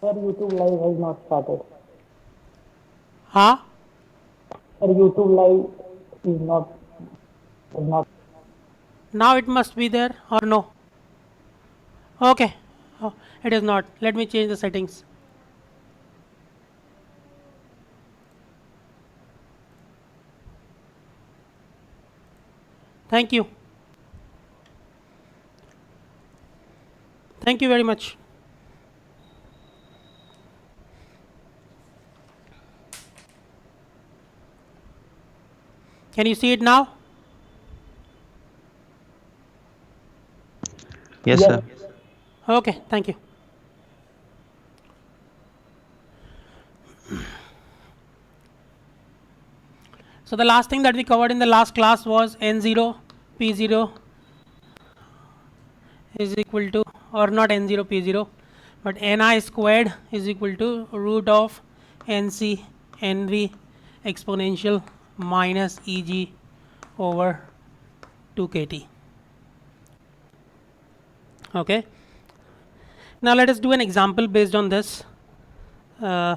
Sir, YouTube Live has not started. Huh? Sir, YouTube Live is not. Now it must be there or no? Okay. Oh, it is not. Let me change the settings. Thank you. Thank you very much. Can you see it now? Yes, Yes, sir. Okay, thank you. So the last thing that we covered in the last class was N0 P0 is equal to, or not N0 P0, but Ni squared is equal to root of Nc Nv exponential minus Eg over 2 kt. Okay. Now let us do an example based on this. Uh,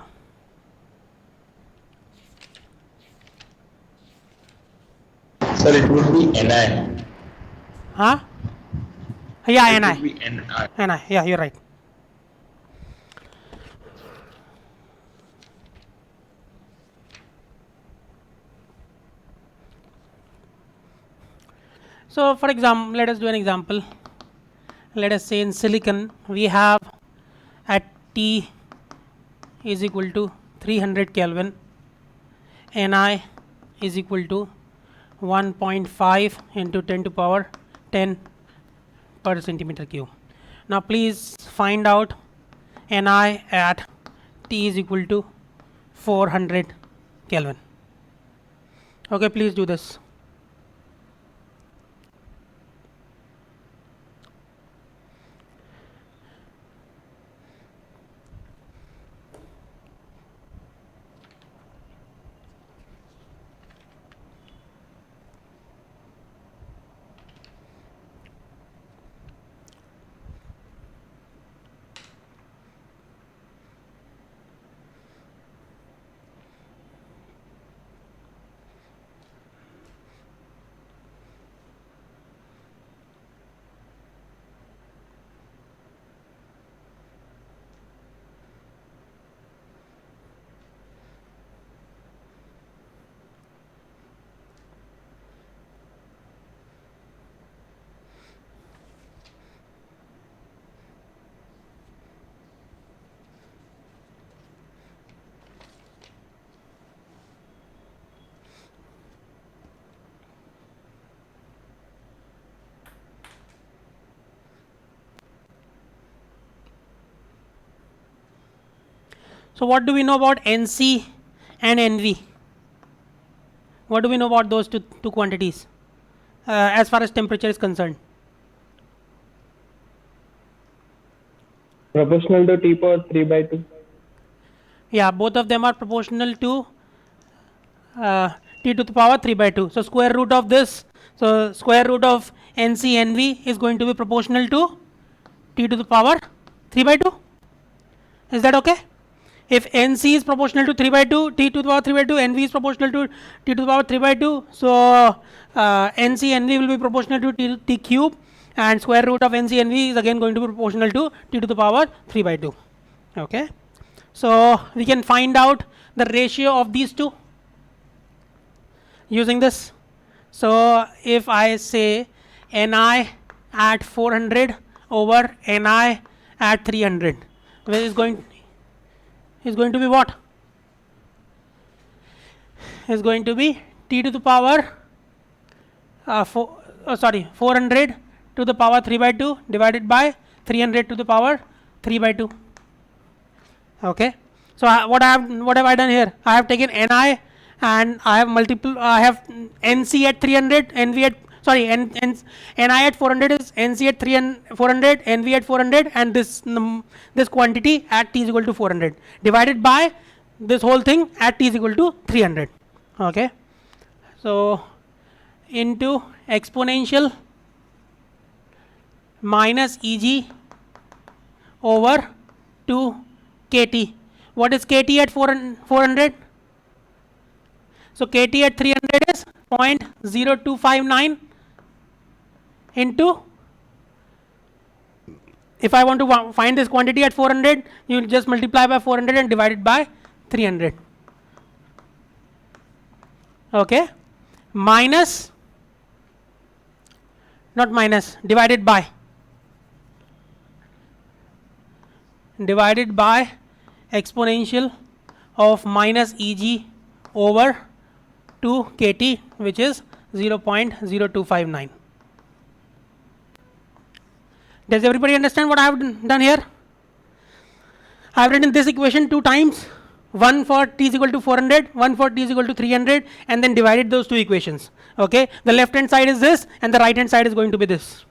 Sir, it would be Ni. huh? Yeah, It Ni. would be Ni. Ni. Yeah, you're right. So for example, let us do an example. Let us say in silicon we have at T is equal to 300 Kelvin, Ni is equal to 1.5 into 10 to power 10 per centimeter cube. Now please find out Ni at T is equal to 400 Kelvin. Okay, please do this. So what do we know about Nc and Nv? What do we know about those two quantities as far as temperature is concerned? proportional to T power 3 by 2. Yeah, both of them are proportional to uh, t to the power 3 by 2. So square root of this, so square root of Nc Nv is going to be proportional to t to the power 3 by 2. Is that okay? If Nc is proportional to 3 by 2, t to the power 3 by 2, Nv is proportional to t to the power 3 by 2, so Nc Nv will be proportional to t cube, and square root of Nc Nv is again going to be proportional to t to the power 3 by 2. Okay. So we can find out the ratio of these two using this. So if I say Ni at 400 over Ni at 300, which is going to be what? Is going to be t to the power 400 to the power 3 by 2 divided by 300 to the power 3 by 2. Okay. So what have I done here? I have taken Ni and I have I have Nc at 300, Nv at Ni at 400 is Nc at 400, Nv at 400, and this quantity at t is equal to 400 divided by this whole thing at t is equal to 300. Okay. So into exponential minus Eg over 2 KT. What is KT at 400? So KT at 300 is 0.0259 into, if I want to find this quantity at 400, you will just multiply by 400 and divide it by 300. Okay, minus, not minus, divided by exponential of minus Eg over 2 KT, which is 0.0259. Does everybody understand what I have done here? I have written this equation 2 times, one for t is equal to 400, one for t is equal to 300, and then divided those two equations. Okay, the left hand side is this and the right hand side is going to be this.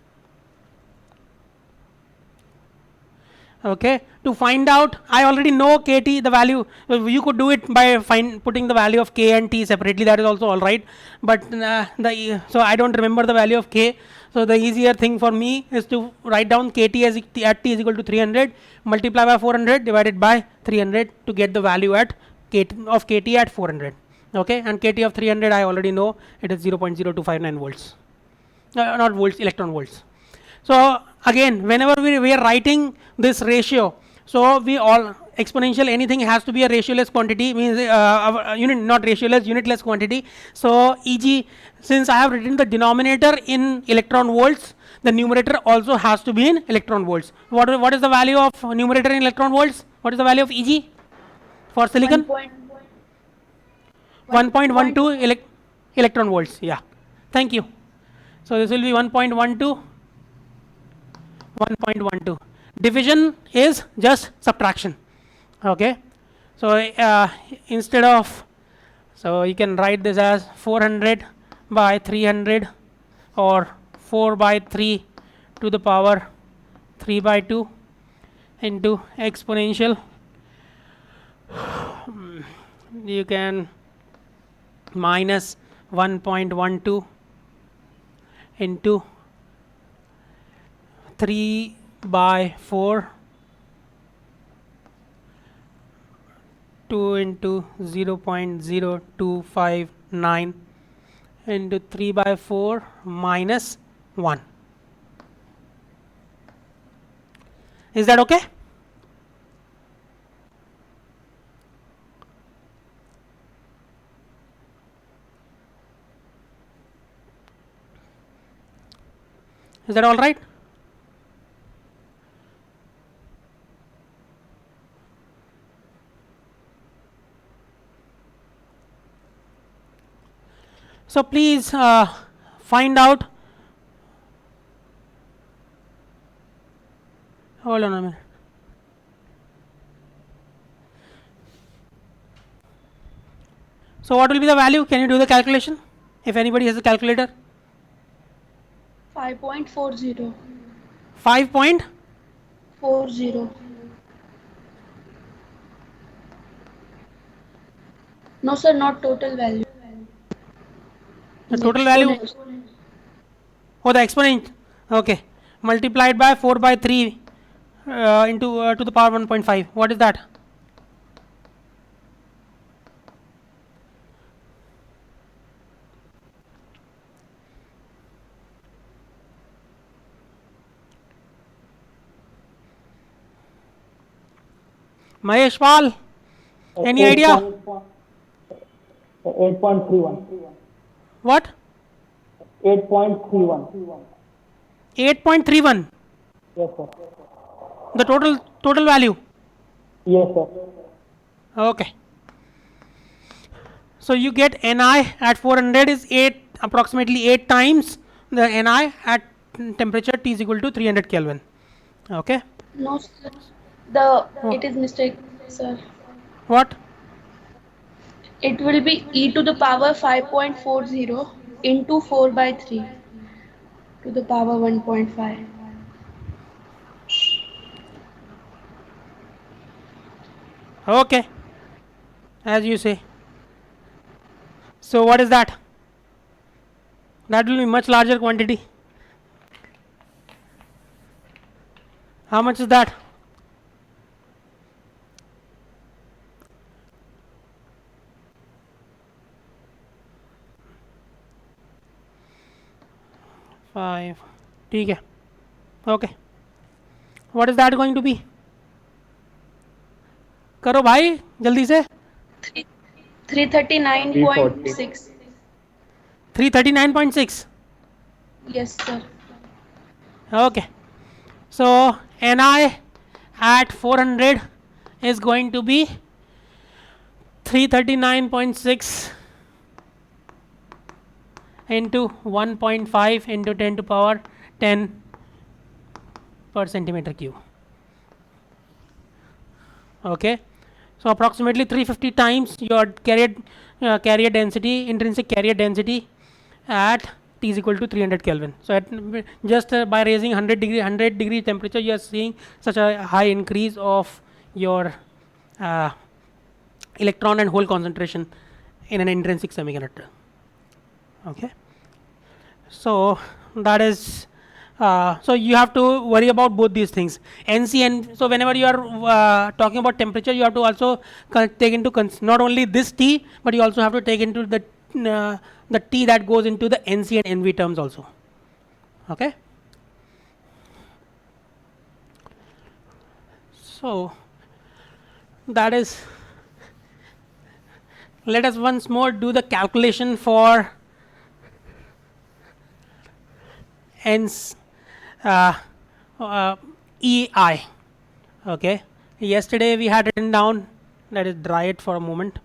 Okay, to find out, I already know KT, the value. You could do it by putting the value of K and T separately, that is also all right, but so I don't remember the value of K. So the easier thing for me is to write down KT as at t is equal to 300, multiply by 400 divided by 300 to get the value at of KT at 400. Okay, and KT of 300 I already know, it is 0.0259 volts, not volts, electron volts. So again, whenever we are writing this ratio, so we all exponential, anything has to be a ratioless quantity, means unit, not ratioless, unitless quantity. So Eg, since I have written the denominator in electron volts, the numerator also has to be in electron volts. What is the value of numerator in electron volts? What is the value of Eg for silicon? 1.12 electron volts. Yeah, thank you. So this will be 1.12. Division is just subtraction. Okay, so instead of, so you can write this as 400 by 300 or 4 by 3 to the power 3 by 2 into exponential, you can minus 1.12 into 3 by 4 2 into 0.0259 into 3 by 4 minus 1. Is that okay? Is that all right? So please find out. Hold on a minute. So what will be the value? Can you do the calculation? If anybody has a calculator. 5.40. 5.40. No sir, not total value. The total value? Oh, the exponent. Okay. Multiplied by 4 by 3 into to the power 1.5. What is that? Mahesh Pal, any idea? 8.31. What? 8.31. 8.31. Yes, sir. The total value. Yes, sir. Okay. So you get Ni at 400 is approximately 8 times the Ni at temperature T is equal to 300 Kelvin. Okay. No sir. It is mistake, sir. What? It will be e to the power 5.40 into 4 by 3 to the power 1.5. Okay. As you say. So what is that? That will be much larger quantity. How much is that? 5 ठीक है. Okay, what is that going to be? करो भाई जल्दी से. 339.6. 339.6. Yes, sir. Okay, so Ni at 400 is going to be 339.6 into 1.5 into 10 to power 10 per centimeter cube. Okay, so approximately 350 times your carrier density, intrinsic carrier density at T is equal to 300 Kelvin. So at just by raising 100 degree temperature, you are seeing such a high increase of your electron and hole concentration in an intrinsic semiconductor. Okay, so that is so you have to worry about both these things. NC and so whenever you are talking about temperature, you have to also take into not only this T, but you also have to take into the T that goes into the NC and NV terms also. Okay. So that is. Let us once more do the calculation for EI. Okay. Yesterday we had written down. Let us dry it for a moment.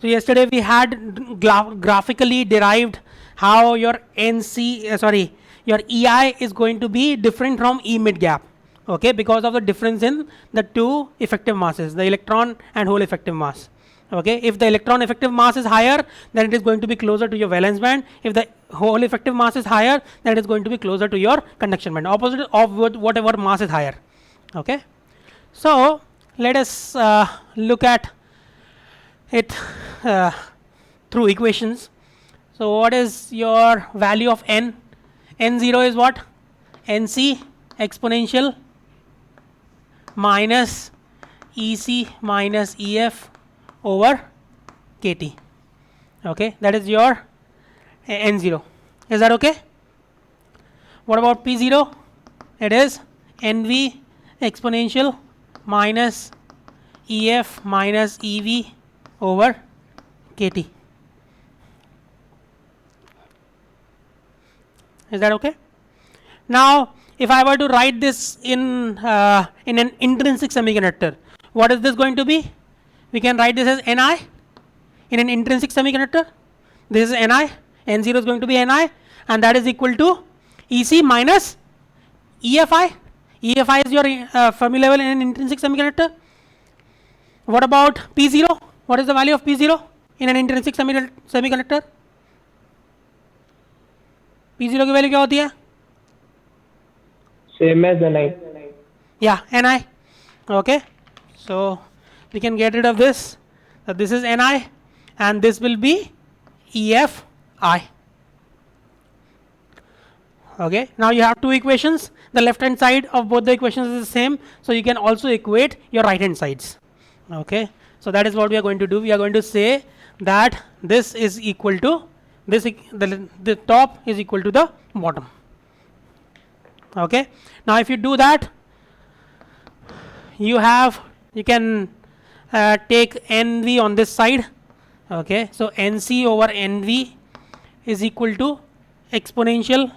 So yesterday we had graphically derived how your your EI is going to be different from E mid gap. Okay, because of the difference in the two effective masses, the electron and hole effective mass. Okay, if the electron effective mass is higher, then it is going to be closer to your valence band. If the hole effective mass is higher, then it is going to be closer to your conduction band, opposite of whatever mass is higher. Okay, so let us look at it through equations. So what is your value of n? N0 is what? Nc exponential minus Ec minus Ef over kT. Okay, that is your N0. Is that okay? What about P0? It is Nv exponential minus Ef minus Ev over kT. Is that okay? Now, if I were to write this in an intrinsic semiconductor, what is this going to be? We can write this as Ni in an intrinsic semiconductor. This is Ni. N0 is going to be Ni, and that is equal to Ec minus EFI. EFI is your Fermi level in an intrinsic semiconductor. What about P0? What is the value of P0 in an intrinsic semiconductor? P0 की value क्या होती है? Same as Ni. Yeah, Ni. Okay, so we can get rid of this. So this is Ni, and this will be EFI. Okay, now you have two equations. The left hand side of both the equations is the same, so you can also equate your right hand sides. Okay, so that is what we are going to do. We are going to say that this is equal to this, the top is equal to the bottom. Okay, now if you do that, you can take Nv on this side. Okay, so Nc over Nv is equal to exponential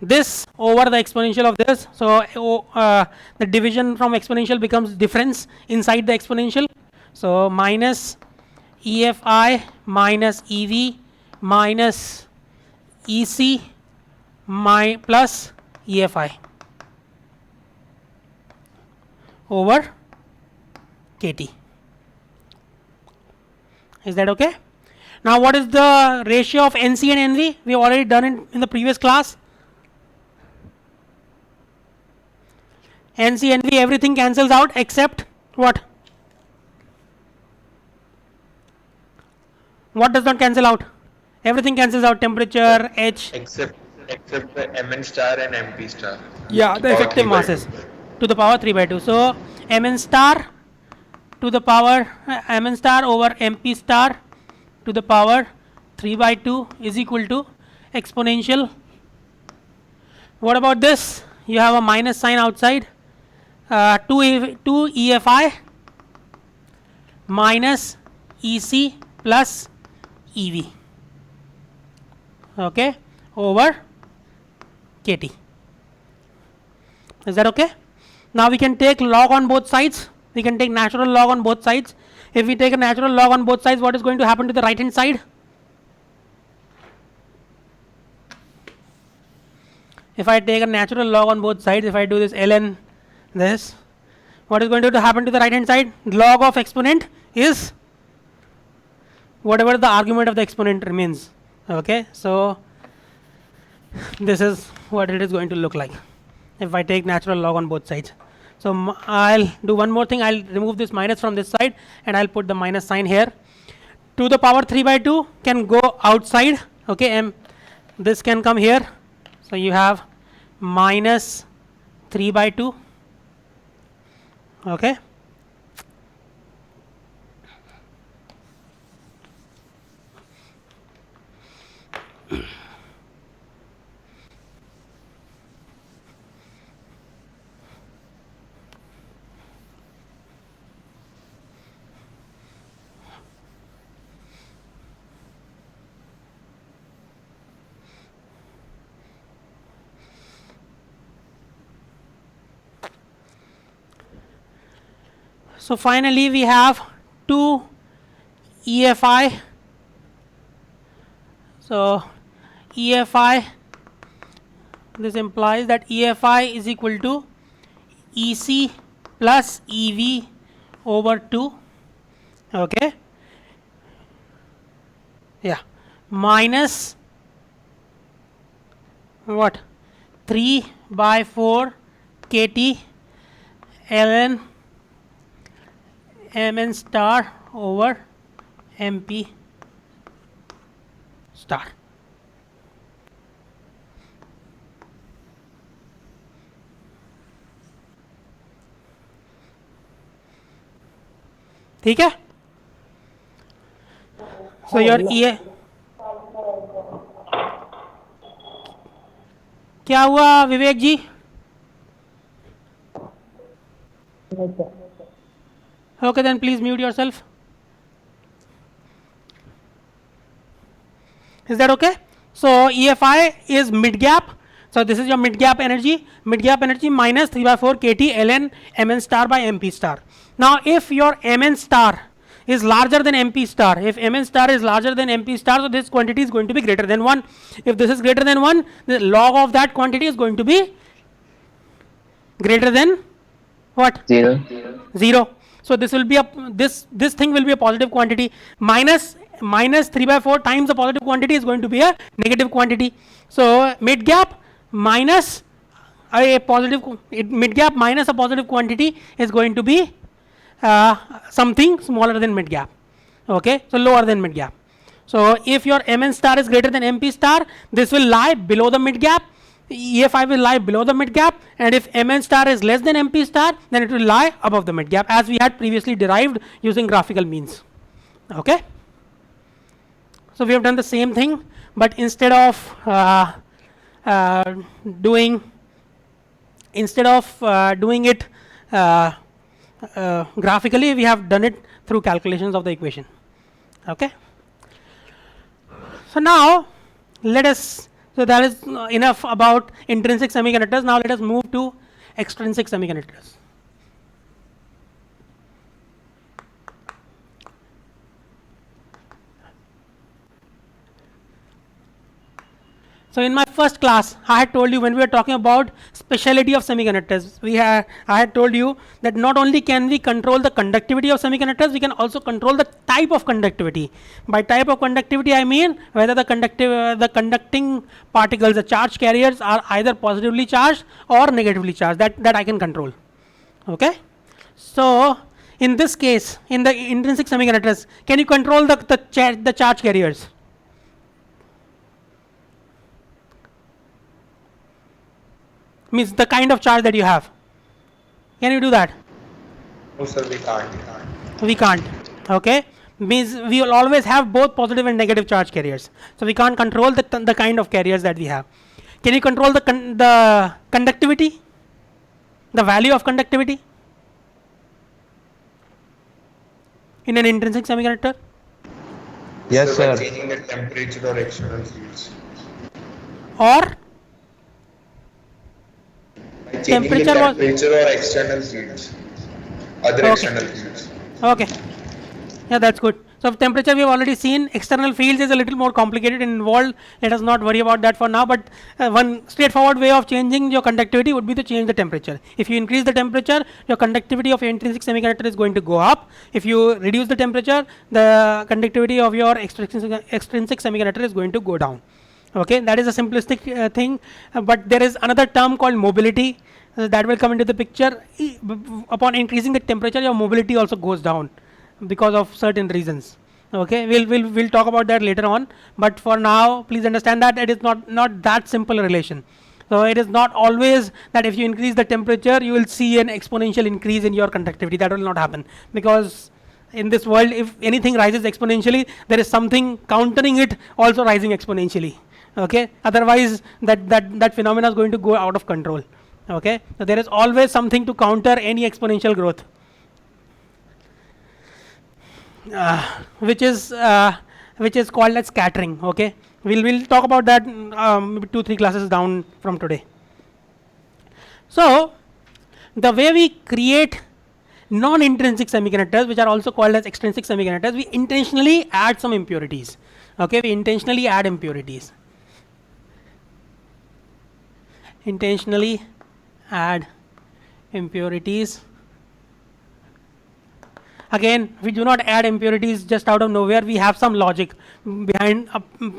this over the exponential of this. So the division from exponential becomes difference inside the exponential. So minus EFI minus EV minus EC plus EFI over kT. Is that okay? Now what is the ratio of Nc and Nv? We have already done it in the previous class. Nc, Nv, everything cancels out except what? What does not cancel out? Everything cancels out, temperature, H. Except the Mn star and Mp star. Yeah, the effective masses to the power 3 by 2. So Mn star to the power Mn star over Mp star to the power 3 by 2 is equal to exponential. What about this? You have a minus sign outside. 2 EFI minus EC plus EV. Okay, over KT. Is that okay? Now we can take log on both sides. We can take natural log on both sides. If we take a natural log on both sides, what is going to happen to the right hand side? If I take a natural log on both sides, if I do this ln this, what is going to happen to the right hand side? Log of exponent is whatever the argument of the exponent remains. Okay, so this is what it is going to look like if I take natural log on both sides. So I'll do one more thing. I'll remove this minus from this side and I'll put the minus sign here. 2 to the power 3 by 2 can go outside. Okay, and this can come here. So you have minus 3 by 2. Okay. So finally we have 2 EFI. So EFI, this implies that EFI is equal to EC plus EV over 2. Okay. Yeah. Minus what? 3 by 4 KT ln Mn star over MP star. ठीक है? So your EA क्या हुआ विवेक जी? Right, sir. Okay, then please mute yourself. Is that okay? So EFI is mid gap. So this is your mid gap energy. Mid gap energy minus 3 by 4 KT ln Mn star by MP star. Now if your Mn star is larger than MP star, if Mn star is larger than MP star, so this quantity is going to be greater than 1. If this is greater than 1, the log of that quantity is going to be greater than what? 0. 0. So this will be a this thing will be a positive quantity. Minus 3 by 4 times the positive quantity is going to be a negative quantity. So mid gap minus a positive mid gap minus a positive quantity is going to be something smaller than mid gap. Okay, so lower than mid gap. So if your Mn star is greater than MP star, this will lie below the mid gap. EFI will lie below the mid gap, and if Mn star is less than MP star, then it will lie above the mid gap, as we had previously derived using graphical means. Okay. So we have done the same thing, but instead of doing it graphically, we have done it through calculations of the equation. Okay. So now let us. So that is enough about intrinsic semiconductors. Now let us move to extrinsic semiconductors. So in my first class, I had told you when we were talking about speciality of semiconductors, I had told you that not only can we control the conductivity of semiconductors, we can also control the type of conductivity. By type of conductivity, I mean whether the conducting particles, the charge carriers, are either positively charged or negatively charged. That I can control. Okay. So in this case, in the intrinsic semiconductors, can you control the charge carriers? Means the kind of charge that you have. Can you do that? No, sir, we can't. We can't. Okay. means we will always have both positive and negative charge carriers. So we can't control the kind of carriers that we have. Can you control the conductivity? The value of conductivity in an intrinsic semiconductor? Yes, So by sir. changing the temperature or external fields. Or By changing the Temperature was- temperature or external fields. Other Okay. external fields. okay, yeah, that's good. So temperature we have already seen. External fields is a little more complicated and involved. Let us not worry about that for now. But one straightforward way of changing your conductivity would be to change the temperature. If you increase the temperature, your conductivity of your intrinsic semiconductor is going to go up. If you reduce the temperature, the conductivity of your extrinsic semiconductor is going to go down. Okay, that is a simplistic thing. But there is another term called mobility that will come into the picture. Upon increasing the temperature, your mobility also goes down because of certain reasons. Okay, we'll talk about that later on. But for now, please understand that it is not that simple a relation. So it is not always that if you increase the temperature, you will see an exponential increase in your conductivity. That will not happen, because in this world, if anything rises exponentially, there is something countering it also rising exponentially. Okay, otherwise that phenomena is going to go out of control. Okay, so there is always something to counter any exponential growth, which is called as scattering. Okay, we'll talk about that maybe 2-3 classes down from today. So the way we create non-intrinsic semiconductors, which are also called as extrinsic semiconductors, we intentionally add some impurities. Okay, we intentionally add impurities. Intentionally add impurities. Again, we do not add impurities just out of nowhere. We have some logic behind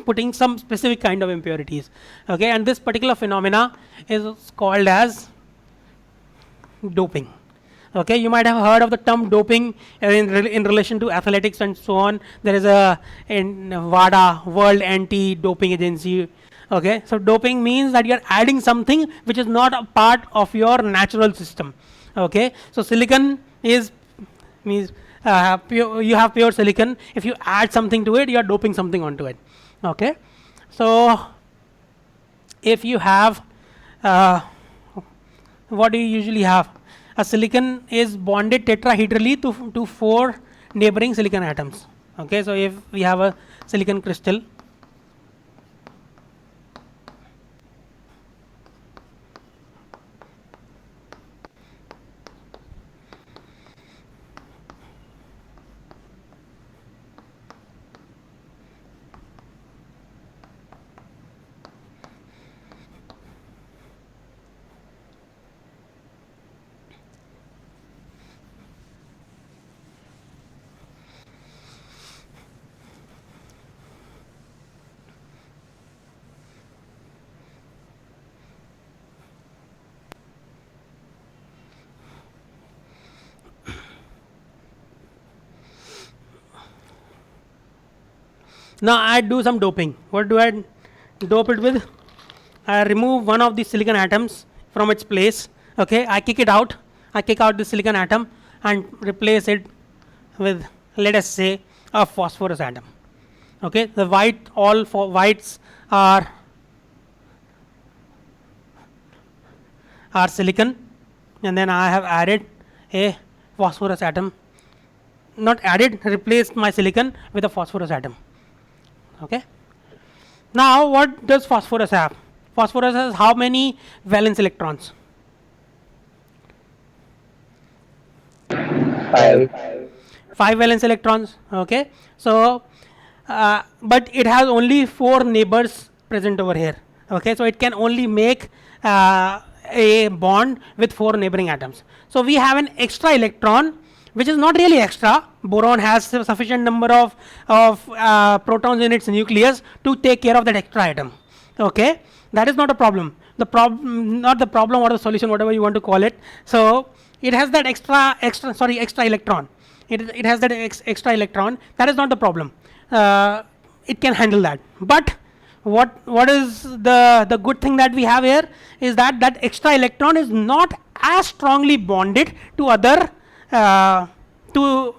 putting some specific kind of impurities. Okay, and this particular phenomena is called as doping. Okay, you might have heard of the term doping in relation to athletics and so on. There is in WADA, World Anti-Doping Agency. Okay, so doping means that you are adding something which is not a part of your natural system. Okay, so silicon means you have pure silicon. If you add something to it, you are doping something onto it. Okay, so if you have what do you usually have? A silicon is bonded tetrahedrally to 4 neighboring silicon atoms. Okay, so if we have a silicon crystal, now I do some doping. What do I dope it with? I remove one of the silicon atoms from its place. Okay, I kick it out. I kick out the silicon atom and replace it with, let us say, a phosphorus atom. Okay, the all whites are silicon, and then I have added a phosphorus atom. Not added, replaced my silicon with a phosphorus atom. Okay. Now, what does phosphorus have? Phosphorus has how many valence electrons? 5. 5 valence electrons. Okay. So, but it has only 4 neighbors present over here. Okay. So it can only make a bond with 4 neighboring atoms. So we have an extra electron, which is not really extra. Boron has a sufficient number of protons in its nucleus to take care of that extra atom. Okay, that is not a problem. Not the problem or the solution, whatever you want to call it. So it has that extra electron. It has that extra electron. That is not the problem. It can handle that. But what is the good thing that we have here is that that extra electron is not as strongly bonded to other to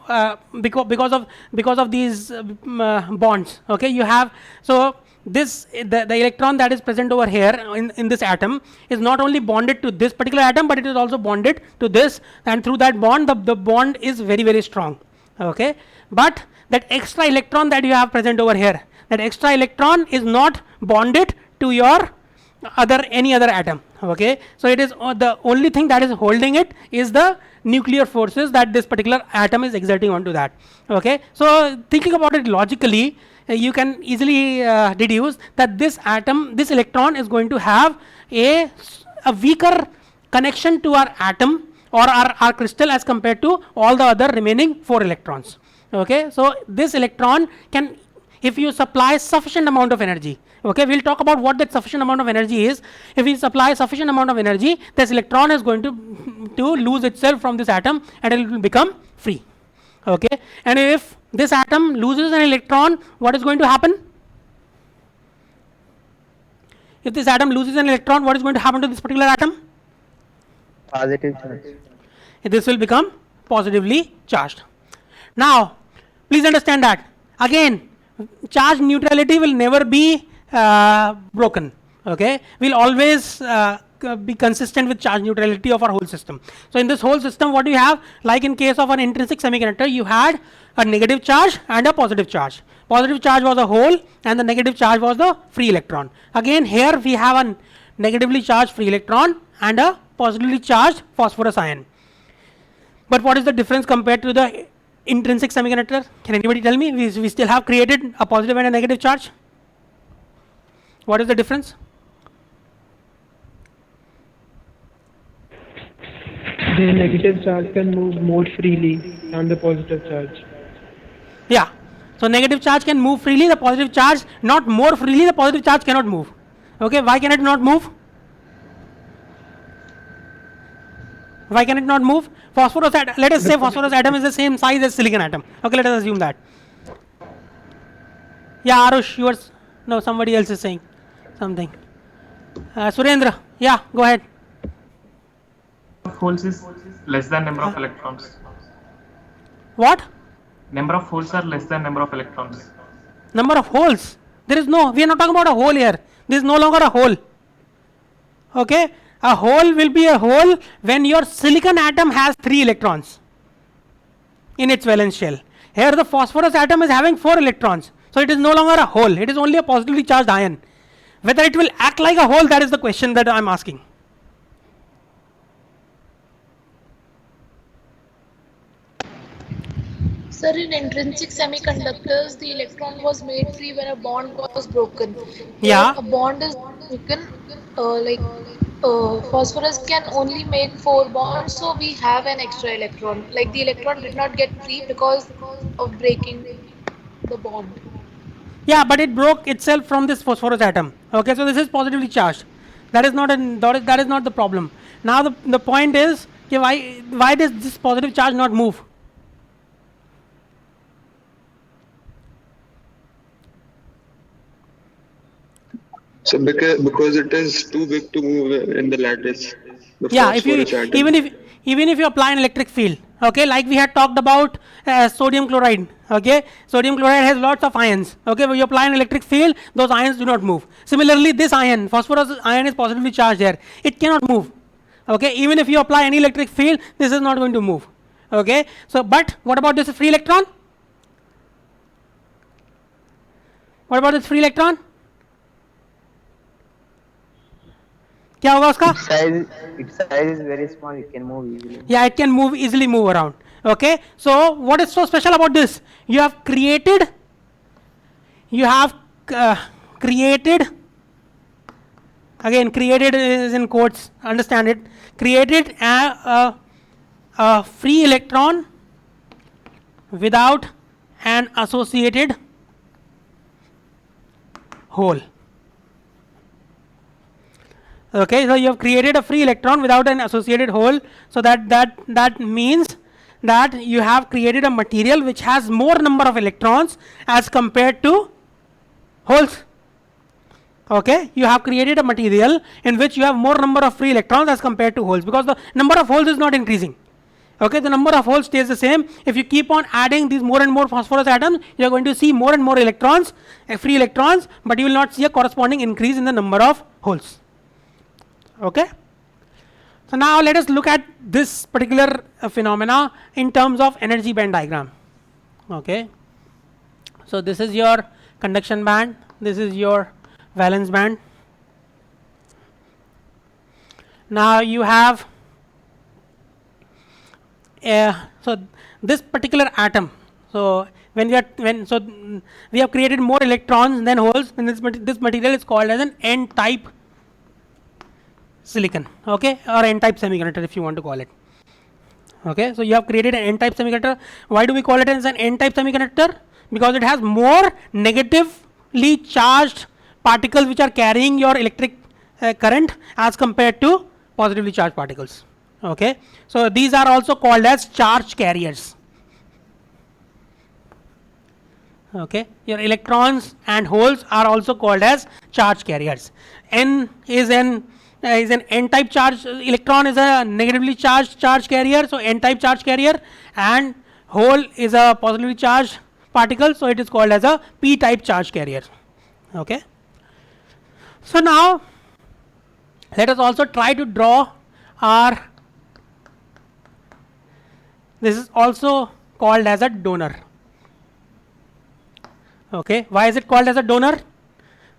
because of these bonds. Okay, you have, so this the electron that is present over here in this atom is not only bonded to this particular atom, but it is also bonded to this, and through that bond the bond is very, very strong. Okay, but that extra electron that you have present over here, that extra electron is not bonded to your any other atom. Okay, so it is the only thing that is holding it is the nuclear forces that this particular atom is exerting onto that. Okay, so thinking about it logically, you can easily deduce that this electron is going to have a weaker connection to our atom or our crystal as compared to all the other remaining 4 electrons. Okay, so this electron can, if you supply sufficient amount of energy, okay, we'll talk about what that sufficient amount of energy is. If we supply sufficient amount of energy, this electron is going to lose itself from this atom and it will become free. Okay, and if this atom loses an electron, what is going to happen? If this atom loses an electron, what is going to happen to this particular atom? Positive charge. This will become positively charged. Now, please understand that again, charge neutrality will never be broken. Okay, we'll always be consistent with charge neutrality of our whole system. So in this whole system, what do you have? Like in case of an intrinsic semiconductor, you had a negative charge and a positive charge. Positive charge was a hole and the negative charge was the free electron. Again, here we have a negatively charged free electron and a positively charged phosphorus ion. But what is the difference compared to the intrinsic semiconductor? Can anybody tell me? We still have created a positive and a negative charge. What is the difference? The negative charge can move more freely than the positive charge. Yeah. So negative charge can move freely, the positive charge not more freely, the positive charge cannot move. Okay, why can it not move? Why can it not move? Phosphorus atom, let us say phosphorus atom is the same size as silicon atom. Okay, let us assume that. Yeah, Arush, yours. No, somebody else is saying something. Surendra, yeah, go ahead. Holes is less than number of electrons. What? Number of holes are less than number of electrons. Number of holes. There is no, we are not talking about a hole here. This is no longer a hole. Okay, a hole will be a hole when your silicon atom has 3 electrons in its valence shell. Here the phosphorus atom is having 4 electrons. So it is no longer a hole, it is only a positively charged ion. Whether it will act like a hole, that is the question that I am asking. Sir, in intrinsic semiconductors, the electron was made free when a bond was broken. Yeah. If a bond is broken, phosphorus can only make 4 bonds, so we have an extra electron. Like the electron did not get free because of breaking the bond. Yeah, but it broke itself from this phosphorus atom. Okay, so this is positively charged. That is not the problem. Now the point is, okay, why does this positive charge not move? So because it is too big to move in the lattice. Yeah, if you even if you apply an electric field, okay, like we had talked about sodium chloride. Okay, sodium chloride has lots of ions. Okay, when you apply an electric field, those ions do not move. Similarly, this ion, phosphorus ion, is positively charged here. It cannot move. Okay, even if you apply any electric field, this is not going to move. Okay, so but what about this free electron? What about this free electron? क्या होगा उसका? Its size is very small. It can move easily. Yeah, it can easily move around. Okay, so what is so special about this? You have created again, created is in quotes, understand it, created a free electron without an associated hole. Okay, so you have created a free electron without an associated hole, so that means that you have created a material which has more number of electrons as compared to holes. Okay, you have created a material in which you have more number of free electrons as compared to holes, because the number of holes is not increasing. Okay, the number of holes stays the same. If you keep on adding these more and more phosphorus atoms, you are going to see more and more electrons, free electrons, but you will not see a corresponding increase in the number of holes. Okay. So now let us look at this particular phenomena in terms of energy band diagram. Okay. So this is your conduction band, this is your valence band. Now you have so this particular atom. So when we have created more electrons than holes, then this material is called as an N-type silicon, okay, or N-type semiconductor if you want to call it. Okay, so you have created an N-type semiconductor. Why do we call it as an N-type semiconductor? Because it has more negatively charged particles which are carrying your electric current as compared to positively charged particles. Okay, so these are also called as charge carriers. Okay, your electrons and holes are also called as charge carriers. N is an N-type charge, electron is a negatively charged charge carrier, so N-type charge carrier, and hole is a positively charged particle, so it is called as a P-type charge carrier. Okay, so now let us also try to draw our, this is also called as a donor. Okay, why is it called as a donor?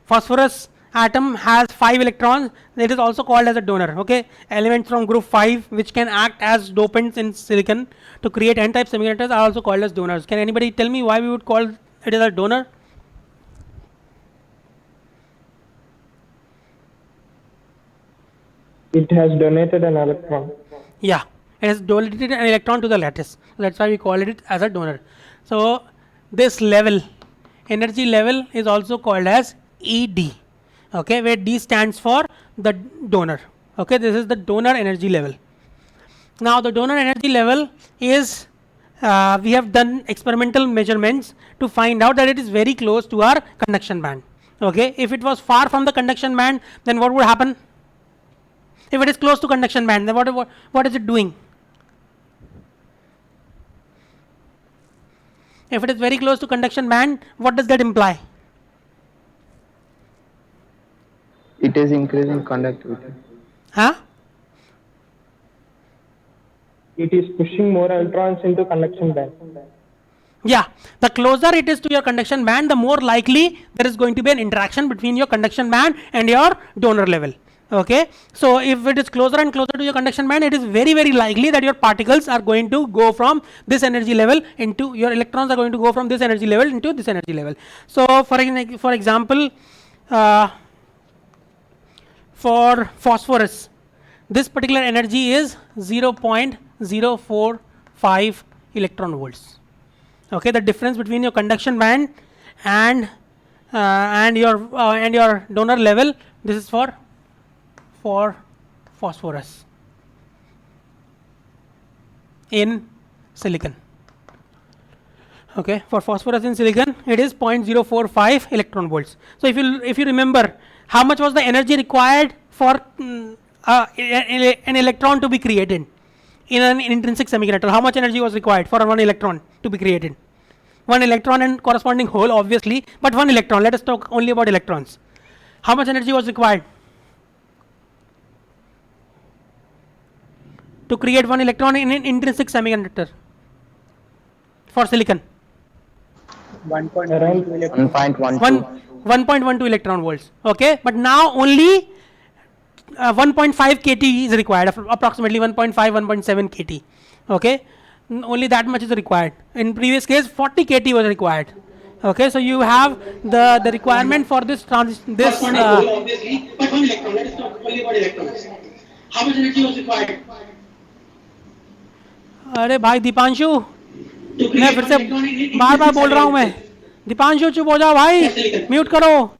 Phosphorus atom has 5 electrons, it is also called as a donor. Okay, elements from group 5 which can act as dopants in silicon to create N-type semiconductors are also called as donors. Can anybody tell me why we would call it as a donor? It has donated an electron. Yeah, it has donated an electron to the lattice. That's why we call it as a donor. So this level, energy level, is also called as ED. Okay, where D stands for the donor. Okay, this is the donor energy level. Now the donor energy level is, we have done experimental measurements to find out that it is very close to our conduction band. Okay, if it was far from the conduction band, then what would happen? If it is close to conduction band, then what is it doing? If it is very close to conduction band, what does that imply? It is increasing conductivity. Huh? It is pushing more electrons into conduction band. Yeah, the closer it is to your conduction band, the more likely there is going to be an interaction between your conduction band and your donor level. Okay, so if it is closer and closer to your conduction band, it is very, very likely that your particles are going to go from this energy level into, your electrons are going to go from this energy level into this energy level. So for example, for phosphorus, this particular energy is 0.045 electron volts. Okay, the difference between your conduction band and your donor level, this is for phosphorus in silicon. Okay, for phosphorus in silicon, it is 0.045 electron volts. So if you remember, how much was the energy required for an electron to be created in an intrinsic semiconductor? How much energy was required for one electron to be created? One electron and corresponding hole, obviously, but one electron. Let us talk only about electrons. How much energy was required to create one electron in an intrinsic semiconductor for silicon? 1.12 electron volts. Okay, but now only 1.5 kT is required, approximately 1.5, 1.7 kT. Okay, only that much is required. In previous case, 40 kT was required. Okay, so you have the requirement for this obviously, but one electron. Let us talk only about electrons. How much energy was required? अरे भाई दीपांशु, मैं फिर से बार बार बोल रहा हूँ मैं. दीपांशु चुप हो जाओ भाई, म्यूट करो.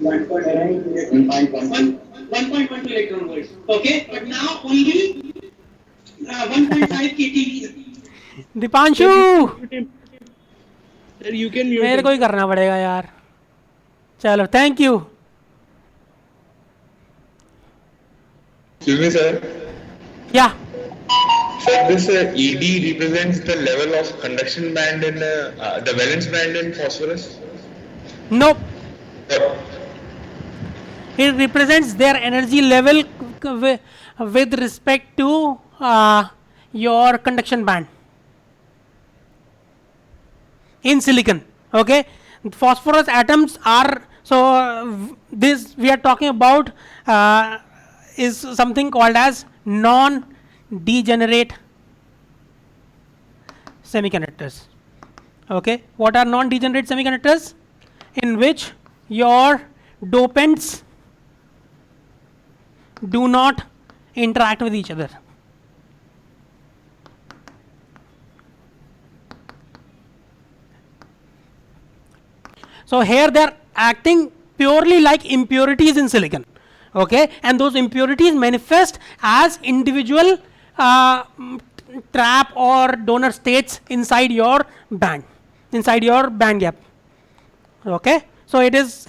1.12 electron volts. Okay, but now only 1.5 kT. Deepanshu, मेरे को ही करना पड़ेगा यार. चलो, thank you. Excuse me, sir. Yeah. Sir, So this ED represents the level of conduction band in the valence band in phosphorus. Nope. Uh, It represents their energy level with respect to your conduction band in silicon. Okay, phosphorus atoms are, so this we are talking about is something called as non-degenerate semiconductors. Okay, what are non-degenerate semiconductors? In which your dopants do not interact with each other. So here they are acting purely like impurities in silicon, okay, and those impurities manifest as individual trap or donor states inside your band, inside your band gap. Okay, so it is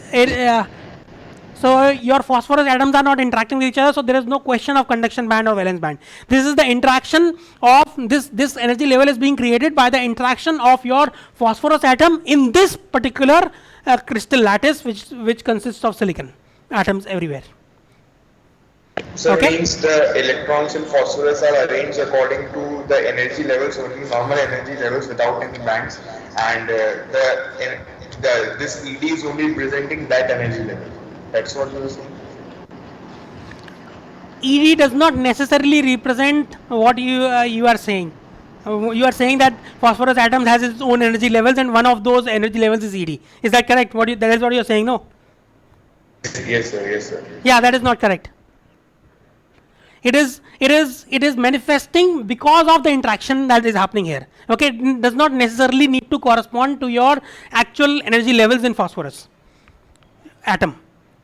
so your phosphorus atoms are not interacting with each other, so there is no question of conduction band or valence band. This is the interaction of this energy level is being created by the interaction of your phosphorus atom in this particular crystal lattice, which consists of silicon atoms everywhere. So Okay. it means the electrons in phosphorus are arranged according to the energy levels, only normal energy levels without any bands, and this ED is only representing that energy level. That's what you were saying. ED does not necessarily represent what you are saying. You are saying that phosphorus atom has its own energy levels, and one of those energy levels is ED. Is that correct? That is what you are saying? No. Yes, sir. Yes, sir. Yeah, that is not correct. It is manifesting because of the interaction that is happening here. Okay, it does not necessarily need to correspond to your actual energy levels in phosphorus atom.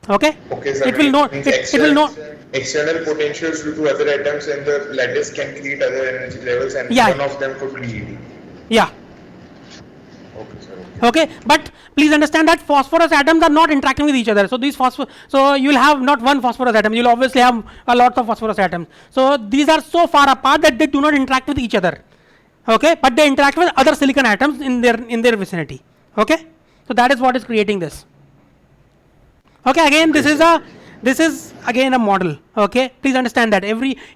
Okay. Okay, sir. It will not. Means It will not. external potentials due to other atoms in the lattice can create other energy levels, and Yeah. one of them could be ED. Yeah. Okay, sir. Okay, but please understand that phosphorus atoms are not interacting with each other. So these so you will have not one phosphorus atom. You will obviously have a lot of phosphorus atoms. So these are so far apart that they do not interact with each other. Okay, but they interact with other silicon atoms in their vicinity. Okay, so that is what is creating this. Okay, again this is again a model. Okay, please understand that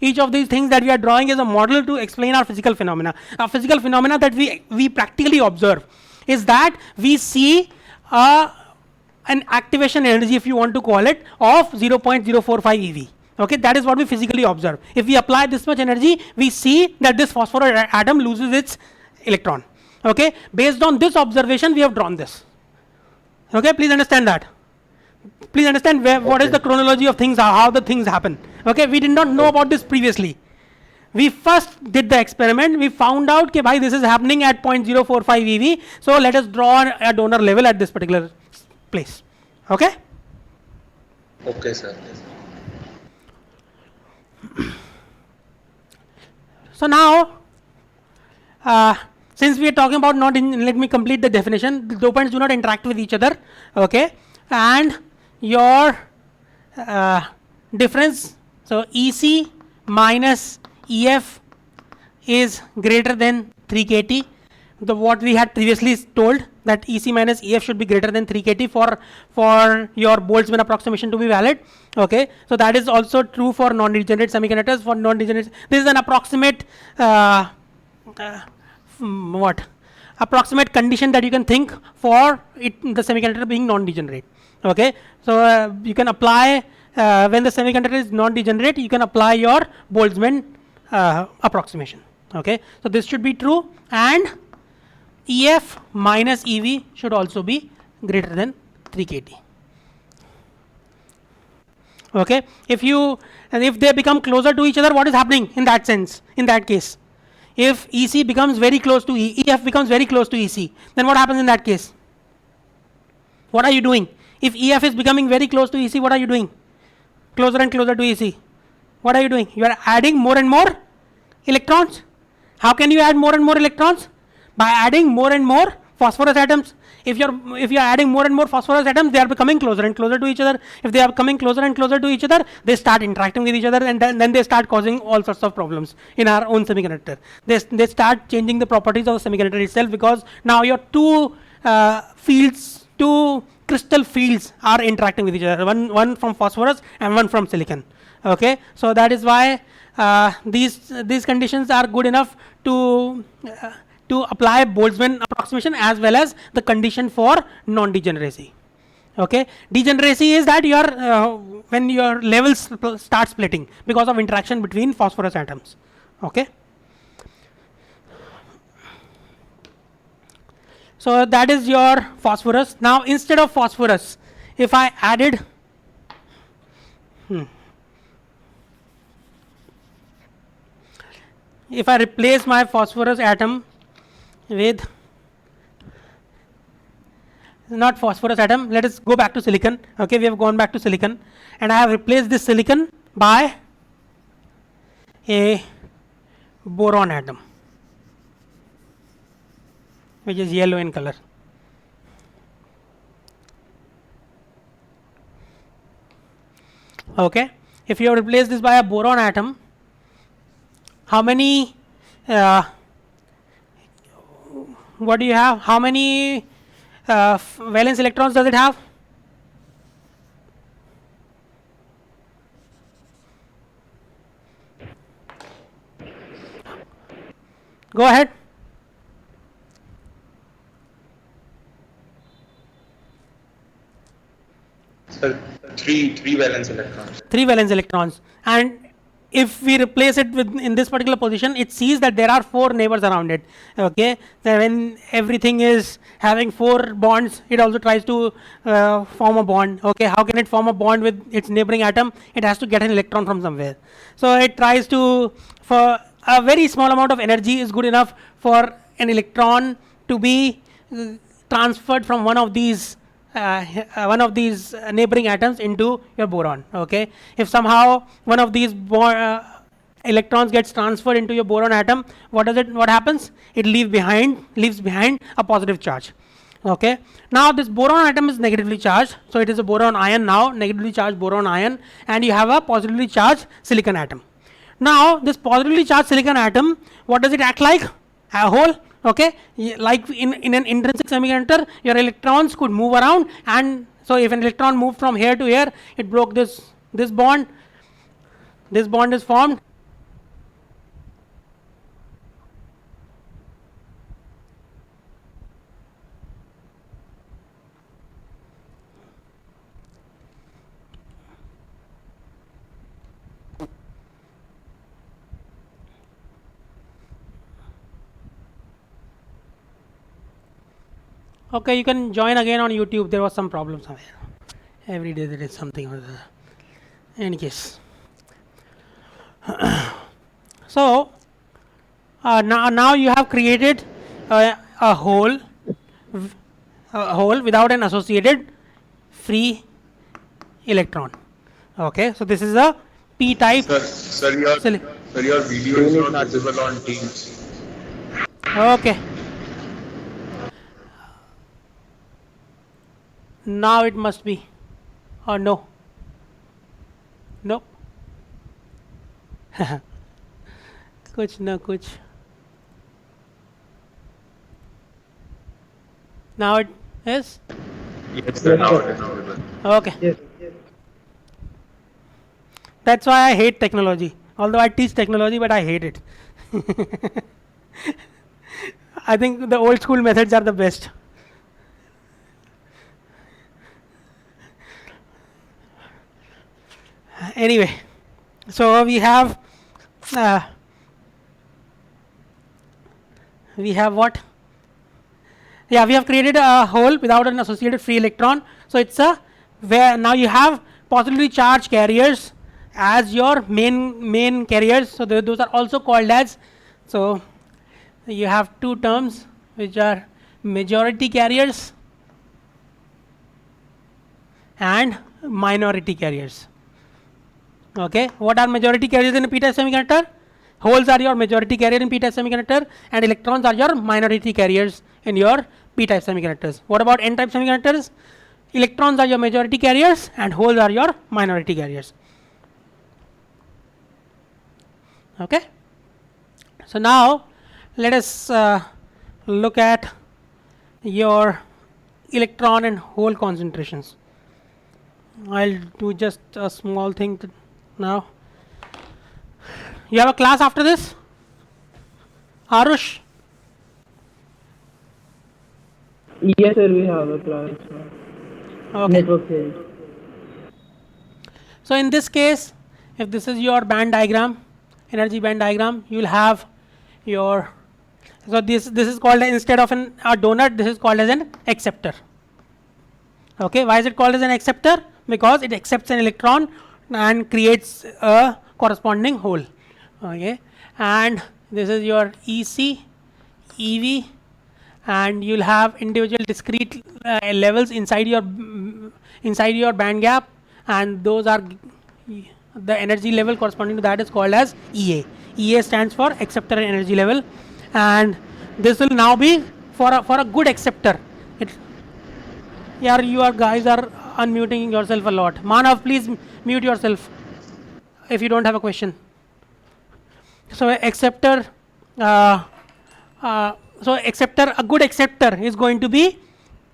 each of these things that we are drawing is a model to explain our physical phenomena. Our physical phenomena that we practically observe is that we see an activation energy, if you want to call it, of 0.045 eV. Okay, that is what we physically observe. If we apply this much energy, we see that this phosphorus atom loses its electron. Okay, based on this observation, we have drawn this. Okay, please understand that. Please understand what is the chronology of things, how the things happen. Okay, we did not know about this previously. We first did the experiment. We found out that this is happening at 0.045 eV. So let us draw a donor level at this particular place. Okay. Okay, sir. So now, since we are talking about let me complete the definition. The dopants do not interact with each other. Okay, and your difference. So EC minus EF is greater than 3 kT. What we had previously told, that EC minus EF should be greater than 3 kT for your Boltzmann approximation to be valid. Okay, so that is also true for non-degenerate semiconductors. For non-degenerate, this is an approximate approximate condition that you can think for the semiconductor being non-degenerate. Okay, so you can apply when the semiconductor is non-degenerate, you can apply your Boltzmann approximation. Okay, so this should be true, and EF minus EV should also be greater than 3 kT. Okay, if they become closer to each other, what is happening in that sense? In that case, if EC becomes very close to EF becomes very close to EC, then what happens in that case? What are you doing? If EF is becoming very close to EC, what are you doing? Closer and closer to EC. What are you doing? You are adding more and more electrons. How can you add more and more electrons? By adding more and more phosphorus atoms. If you're adding more and more phosphorus atoms, they are becoming closer and closer to each other. If they are coming closer and closer to each other, they start interacting with each other, and then they start causing all sorts of problems in our own semiconductor. They start changing the properties of the semiconductor itself, because now your two crystal fields are interacting with each other. One from phosphorus and one from silicon. Okay, so that is why these conditions are good enough to apply Boltzmann approximation as well as the condition for non-degeneracy. Okay, degeneracy is that when your levels start splitting because of interaction between phosphorus atoms. Okay, so that is your phosphorus. Now instead of phosphorus, if I added if I replace my phosphorus atom with, not phosphorus atom, let us go back to silicon. Okay, we have gone back to silicon, and I have replaced this silicon by a boron atom, which is yellow in color. Okay, if you have replaced this by a boron atom, how many what do you have? How many valence electrons does it have? Go ahead. Sir, three valence electrons. 3 valence electrons, and if we replace it with in this particular position, it sees that there are 4 neighbors around it. Okay, so when everything is having 4 bonds, it also tries to form a bond. Okay, how can it form a bond with its neighboring atom? It has to get an electron from somewhere. So it tries to, for a very small amount of energy is good enough for an electron to be transferred from one of these neighboring atoms into your boron. Okay, if somehow one of these electrons gets transferred into your boron atom, what happens? It leaves behind a positive charge. Okay, now this boron atom is negatively charged, so it is a boron ion now, negatively charged boron ion, and you have a positively charged silicon atom. Now this positively charged silicon atom, what does it act like? A hole. Okay, like in an intrinsic semiconductor, your electrons could move around, and so if an electron moved from here to here, it broke this bond. This bond is formed. Okay, you can join again on YouTube. There was some problem somewhere. Every day there is something or other. In any case, so now you have created a hole without an associated free electron. Okay, so this is a p-type. Sir, your video is not visible on Teams. Okay. Now it must be, or no? Nope. Kuch na kuch. Now it is? Yes, sir. Now it is visible. Okay. Yes. That's why I hate technology. Although I teach technology, but I hate it. I think the old school methods are the best. Anyway, so we have what? Yeah, we have created a hole without an associated free electron. So it's where now you have positively charged carriers as your main carriers. So those are also called as, so you have 2 terms which are majority carriers and minority carriers. Okay, what are majority carriers in a p-type semiconductor? Holes are your majority carrier in p-type semiconductor, and electrons are your minority carriers in your p-type semiconductors. What about n-type semiconductors? Electrons are your majority carriers and holes are your minority carriers. Okay. So now let us look at your electron and hole concentrations. I'll do just a small thing now. You have a class after this? Arush? Yes, sir, we have a class. Okay. Network theory. So in this case, if this is your band diagram, energy band diagram, you will have your, so this is called, instead of a donut, this is called as an acceptor. Okay, why is it called as an acceptor? Because it accepts an electron and creates a corresponding hole. Okay, and this is your EC, EV, and you'll have individual discrete levels inside your band gap, and those are the energy level corresponding to that is called as EA. EA stands for acceptor and energy level, and this will now be for a good acceptor. Yeah, you guys are unmuting yourself a lot. Manav, please mute yourself if you don't have a question. So acceptor, a good acceptor is going to be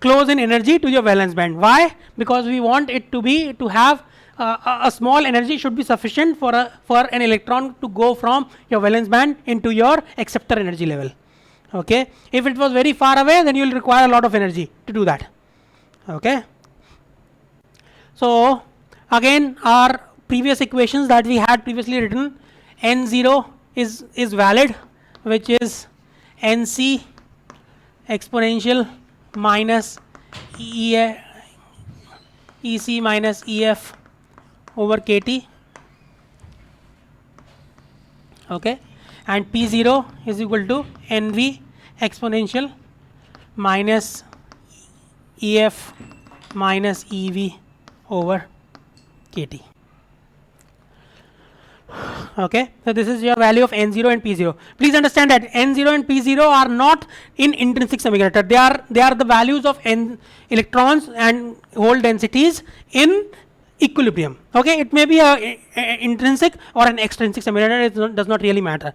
close in energy to your valence band. Why? Because we want it to have a small energy should be sufficient for an electron to go from your valence band into your acceptor energy level. Okay. If it was very far away, then you will require a lot of energy to do that. Okay. So again, our previous equations that we had previously written, N0 is valid, which is NC exponential minus EC minus EF over KT. Okay, and P0 is equal to NV exponential minus EF minus EV over KT. Okay, so this is your value of N0 and P0. Please understand that N0 and P0 are not in intrinsic semiconductor. They are the values of N electrons and hole densities in equilibrium. Okay, it may be a intrinsic or an extrinsic semiconductor. It does not really matter.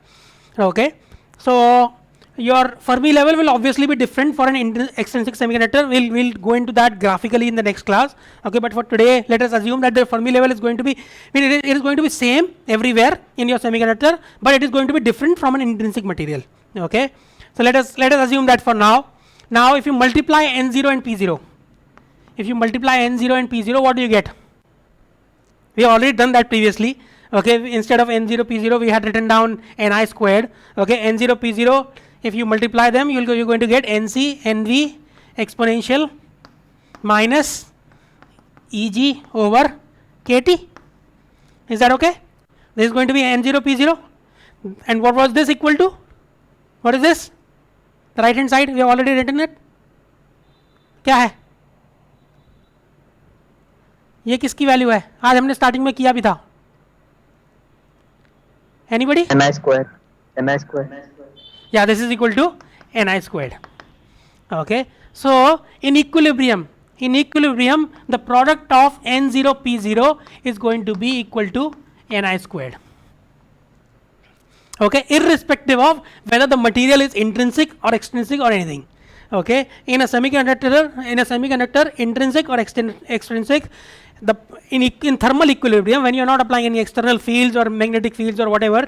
Okay, so your Fermi level will obviously be different for an extrinsic semiconductor. We'll go into that graphically in the next class. Okay, but for today, let us assume that the Fermi level is going to be, it is going to be same everywhere in your semiconductor, but it is going to be different from an intrinsic material. Okay, so let us assume that for now. Now, if you multiply N0 and P0, what do you get? We have already done that previously. Okay, instead of N0 P0, we had written down Ni squared. Okay, N0 P0. If you multiply them, you're going to get NC NV exponential minus EG over KT. Is that okay? This is going to be N0 P0. And what was this equal to? What is this? The right hand side, we have already written it. क्या है? ये किसकी value है? आज हमने starting में किया भी था. Anybody? Ni square. Ni square. Yeah, this is equal to Ni squared. Okay, so in equilibrium, the product of N0 P0 is going to be equal to Ni squared. Okay, irrespective of whether the material is intrinsic or extrinsic or anything. Okay, in a semiconductor, intrinsic or extrinsic, in thermal equilibrium, when you are not applying any external fields or magnetic fields or whatever,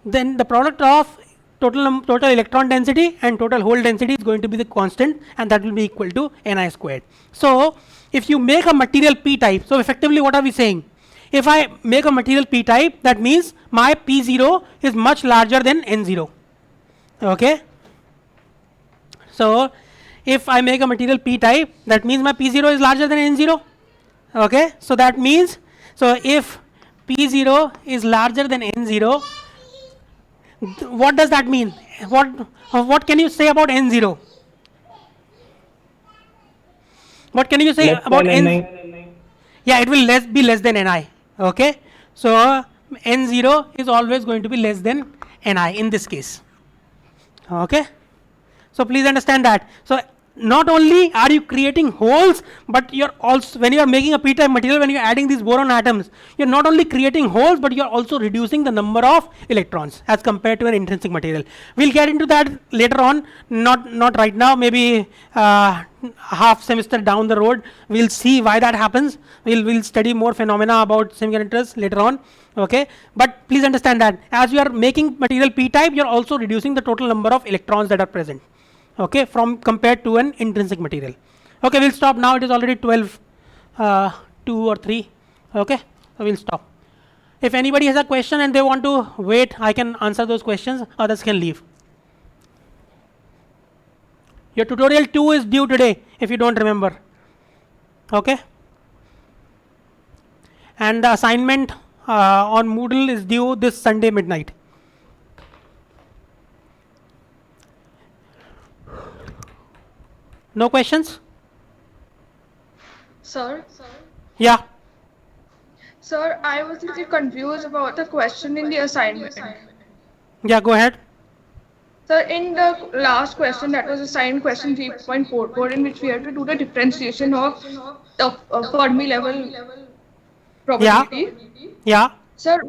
then the product of total electron density and total hole density is going to be the constant, and that will be equal to Ni squared. So if you make a material p-type, so effectively what are we saying? If I make a material p-type, that means my P0 is much larger than N0. Okay, so if I make a material p-type, that means my P0 is larger than N0. Okay, so that means, so if P0 is larger than N0, what does that mean? What can you say about N0? What can you say about N? Yeah, it will be less than Ni. Okay, so N0 is always going to be less than Ni in this case. Okay, so please understand that. So not only are you creating holes, but you're also, when you are making a p-type material, when you're adding these boron atoms, you're not only creating holes, but you're also reducing the number of electrons as compared to an intrinsic material. We'll get into that later on, not right now, maybe half semester down the road. We'll see why that happens. We'll study more phenomena about semiconductors later on. Okay, but please understand that as you are making material p-type, you're also reducing the total number of electrons that are present. Okay, from compared to an intrinsic material. Okay, we'll stop now. It is already 12, 2 or 3. Okay, so we'll stop. If anybody has a question and they want to wait, I can answer those questions. Others can leave. Your tutorial 2 is due today, if you don't remember. Okay, and the assignment on Moodle is due this Sunday midnight. No questions? Sir? Yeah. Sir, I was a little confused about the question in the assignment. Yeah, go ahead. Sir, in the last question, that was assigned question 3.44, in which we had to do the differentiation of the Fermi level probability. Yeah. Sir,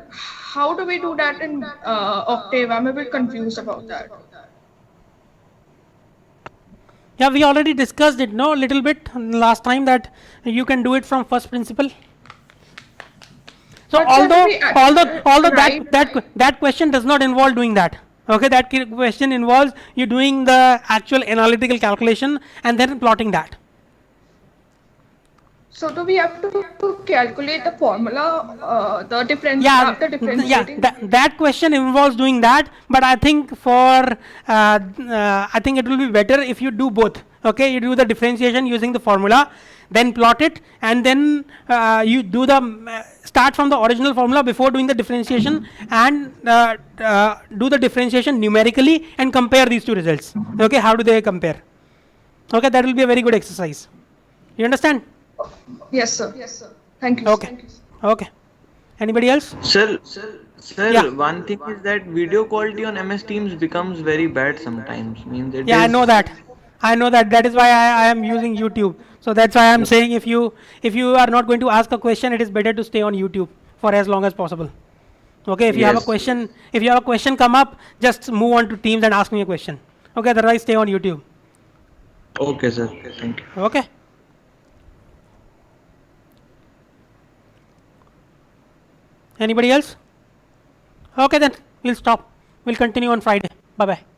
how do we do that in Octave? I'm a bit confused about that. Yeah, we already discussed it, no, a little bit last time, that you can do it from first principle. So But although right. that question does not involve doing that. Okay, that question involves you doing the actual analytical calculation and then plotting that. So do we have to calculate the formula, the difference Yeah, after differentiating? that question involves doing that, but I think I think it will be better if you do both. Okay, you do the differentiation using the formula, then plot it, and then you do the start from the original formula before doing the differentiation, and do the differentiation numerically and compare these two results. Okay, how do they compare? Okay, that will be a very good exercise. You understand? Yes, sir. Yes, sir. Thank you. Okay. Thank you, sir. Okay. Anybody else? Sir, Yeah. one thing is that video quality on MS Teams becomes very bad sometimes. Means it Yeah, I is- know that. I know that. That is why I am using YouTube. So that's why I am saying if you are not going to ask a question, it is better to stay on YouTube for as long as possible. Okay, if you have a question, come up, just move on to Teams and ask me a question. Okay, otherwise stay on YouTube. Okay, sir. Thank you. Okay. Anybody else? Okay, then we'll stop. We'll continue on Friday. Bye bye.